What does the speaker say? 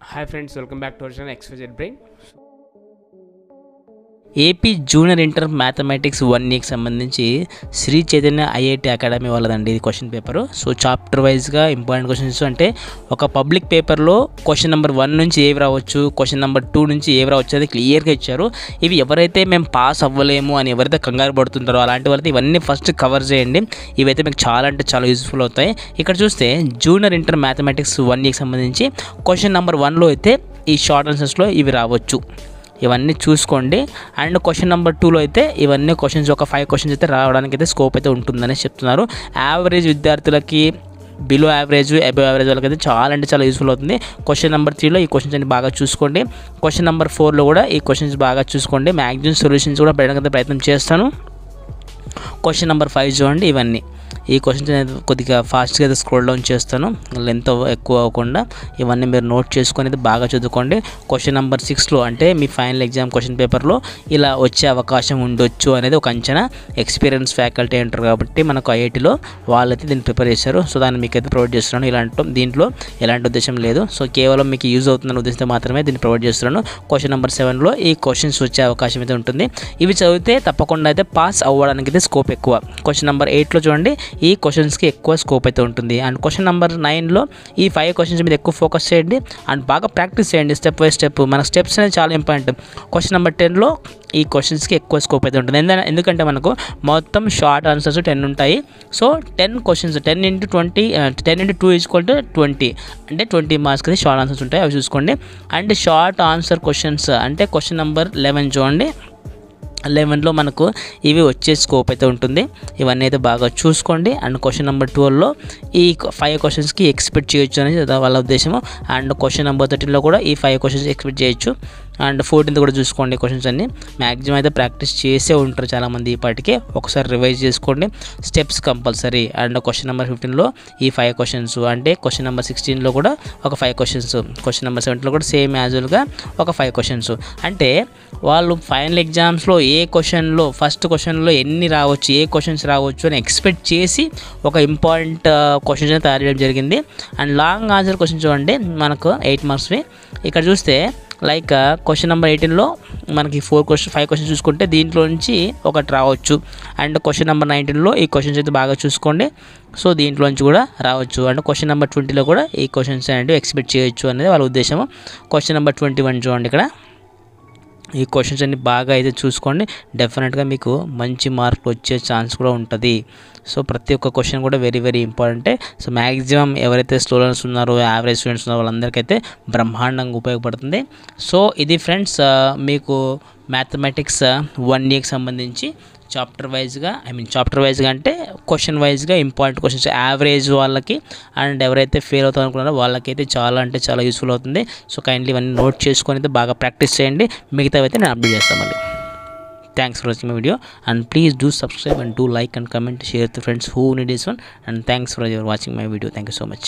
Hi friends, welcome back to our channel XYZ Brain. AP junior inter mathematics 1కి సంబంధించి Shri Chaitanya IIT academy వాళ్ళదండి ఇది question paper. So chapter వైజ్గా important questions అంటే ఒక public పేపర్లో question number 1 నుంచి ఏవి రావచ్చు, క్వశ్చన్ నెంబర్ 2 నుంచి ఏవి రావచ్చు అది క్లియర్గా ఇచ్చారు. ఇవి ఎవరైతే మేము పాస్ అవ్వలేము అని ఎవరైతే కంగారు పడుతుంటారో అలాంటి వాళ్ళైతే ఇవన్నీ ఫస్ట్ కవర్ చేయండి. ఇవైతే మీకు చాలా అంటే చాలా యూజ్ఫుల్ అవుతాయి. ఇక్కడ చూస్తే జూనియర్ ఇంటర్ మ్యాథమెటిక్స్ 1కి సంబంధించి క్వశ్చన్ నెంబర్ 1లో అయితే ఈ షార్ట్ ఆన్సర్స్లో ఇవి రావచ్చు, ఇవన్నీ చూసుకోండి. అండ్ క్వశ్చన్ నెంబర్ 2లో అయితే ఇవన్నీ క్వశ్చన్స్ ఒక 5 క్వశ్చన్స్ అయితే రావడానికి అయితే స్కోప్ అయితే ఉంటుందని చెప్తున్నారు. యావరేజ్ విద్యార్థులకి, బిలో యావరేజ్, అబవ్ యావరేజ్ వాళ్ళకి అయితే చాలా అంటే చాలా యూస్ఫుల్ అవుతుంది. క్వశ్చన్ నెంబర్ 3లో ఈ క్వశ్చన్స్ అన్ని బాగా చూసుకోండి. క్వశ్చన్ నెంబర్ 4లో కూడా ఈ క్వశ్చన్స్ బాగా చూసుకోండి. మ్యాక్సిమం సొల్యూషన్స్ కూడా పెట్టడానికి ప్రయత్నం చేస్తాను. క్వశ్చన్ నెంబర్ 5 చూడండి. ఇవన్నీ ఈ క్వశ్చన్స్ అనేది కొద్దిగా ఫాస్ట్గా అయితే స్క్రోల్ డౌన్ చేస్తాను, లెంత్ ఎక్కువ అవ్వకుండా. ఇవన్నీ మీరు నోట్ చేసుకొని అయితే బాగా చదువుకోండి. క్వశ్చన్ నెంబర్ 6లో అంటే మీ ఫైనల్ ఎగ్జామ్ క్వశ్చన్ పేపర్లో ఇలా వచ్చే అవకాశం ఉండొచ్చు అనేది ఒక అంచనా. ఎక్స్పీరియన్స్ ఫ్యాకల్టీ అంటారు కాబట్టి మనకు ఐఐటీలో వాళ్ళైతే దీన్ని ప్రిపేర్ చేశారు. సో దాన్ని మీకు అయితే ప్రొవైడ్ చేస్తున్నాను. దీంట్లో ఎలాంటి ఉద్దేశం లేదు. సో కేవలం మీకు యూజ్ అవుతుందన్న ఉద్దేశంతో మాత్రమే దీన్ని ప్రొవైడ్ చేస్తున్నాను. క్వశ్చన్ నెంబర్ 7లో ఈ క్వశ్చన్స్ వచ్చే అవకాశం అయితే ఉంటుంది. ఇవి చదివితే తప్పకుండా అయితే పాస్ అవ్వడానికి అయితే స్కోప్ ఎక్కువ. క్వశ్చన్ నెంబర్ 8లో చూడండి, ఈ క్వశ్చన్స్కి ఎక్కువ స్కోప్ అయితే ఉంటుంది. అండ్ క్వశ్చన్ నెంబర్ 9లో ఈ 5 క్వశ్చన్స్ మీద ఎక్కువ ఫోకస్ చేయండి అండ్ బాగా ప్రాక్టీస్ చేయండి స్టెప్ బై స్టెప్. మన స్టెప్స్ అనేది చాలా ఇంపార్టెంట్. క్వశ్చన్ నెంబర్ 10లో ఈ క్వశ్చన్స్కి ఎక్కువ స్కోప్ అయితే ఉంటుంది. ఎందుకంటే మనకు మొత్తం షార్ట్ ఆన్సర్స్ 10 ఉంటాయి. సో 10 క్వశ్చన్స్ 10 × 20 10 × 2 = 20 అంటే 20 మార్క్స్కి షార్ట్ ఆన్సర్స్ ఉంటాయి, అవి చూసుకోండి. అండ్ షార్ట్ ఆన్సర్ క్వశ్చన్స్ అంటే క్వశ్చన్ నెంబర్ 11 చూడండి. 11లో మనకు ఇవి వచ్చే స్కోప్ అయితే ఉంటుంది. ఇవన్నీ అయితే బాగా చూసుకోండి. అండ్ క్వశ్చన్ నెంబర్ 12లో ఈ 5 క్వశ్చన్స్కి ఎక్స్పెక్ట్ చేయొచ్చు అనేది వాళ్ళ ఉద్దేశము. అండ్ క్వశ్చన్ నెంబర్ 13లో కూడా ఈ 5 క్వశ్చన్స్ ఎక్స్పెక్ట్ చేయొచ్చు. అండ్ 14th కూడా చూసుకోండి. క్వశ్చన్స్ అన్ని మ్యాక్సిమం అయితే ప్రాక్టీస్ చేసే ఉంటారు చాలామంది. ఇప్పటికే ఒకసారి రివైజ్ చేసుకోండి, steps compulsory. And question number 15లో ఈ 5 క్వశ్చన్స్ అంటే క్వశ్చన్ నెంబర్ 16లో కూడా ఒక 5 క్వశ్చన్స్, క్వశ్చన్ నెంబర్ 17లో కూడా సేమ్ యాజువల్గా ఒక 5 క్వశ్చన్స్. అంటే వాళ్ళు ఫైనల్ ఎగ్జామ్స్లో ఏ క్వశ్చన్లో ఫస్ట్ క్వశ్చన్లో ఎన్ని రావచ్చు, ఏ క్వశ్చన్స్ రావచ్చు అని ఎక్స్పెక్ట్ చేసి ఒక ఇంపార్టెంట్ క్వశ్చన్స్ అని తయారు చేయడం జరిగింది. అండ్ లాంగ్ ఆన్సర్ క్వశ్చన్ చూడండి, మనకు 8 మార్క్స్వి. ఇక్కడ చూస్తే లైక్ క్వశ్చన్ నెంబర్ 18లో మనకి 5 క్వశ్చన్స్ చూసుకుంటే దీంట్లో నుంచి ఒకటి రావచ్చు. అండ్ క్వశ్చన్ నెంబర్ 19లో ఈ క్వశ్చన్స్ అయితే బాగా చూసుకోండి. సో దీంట్లో నుంచి కూడా రావచ్చు. అండ్ క్వశ్చన్ నెంబర్ 20లో కూడా ఈ క్వశ్చన్స్ అనేవి ఎక్స్పెక్ట్ చేయొచ్చు అనేది వాళ్ళ ఉద్దేశము. క్వశ్చన్ నెంబర్ 21 చూడండి. ఇక్కడ ఈ క్వశ్చన్స్ అన్ని బాగా అయితే చూసుకోండి. డెఫినెట్గా మీకు మంచి మార్కులు వచ్చే ఛాన్స్ కూడా ఉంటుంది. సో ప్రతి ఒక్క క్వశ్చన్ కూడా వెరీ వెరీ ఇంపార్టెంటే. సో మ్యాక్సిమం ఎవరైతే స్టూడెంట్స్ ఉన్నారో, యావరేజ్ స్టూడెంట్స్ ఉన్నారో వాళ్ళందరికైతే బ్రహ్మాండంగా ఉపయోగపడుతుంది. సో ఇది ఫ్రెండ్స్ మీకు మ్యాథమెటిక్స్ 1కి సంబంధించి చాప్టర్ వైజ్గా అంటే క్వశ్చన్ వైజ్గా ఇంపార్టెంట్ క్వశ్చన్స్ యావరేజ్ వాళ్ళకి అండ్ ఎవరైతే ఫెయిల్ అవుతారు అనుకున్నారో వాళ్ళకైతే చాలా అంటే చాలా యూస్ఫుల్ అవుతుంది. సో కైండ్లీ ఇవన్నీ నోట్ చేసుకొని అయితే బాగా ప్రాక్టీస్ చేయండి. మిగతావి అయితే నేను అప్డేట్ చేస్తాను మళ్ళీ. Thanks for watching my video and please do subscribe and do like and comment, share to friends who need this one, and thanks for watching my video. Thank you so much.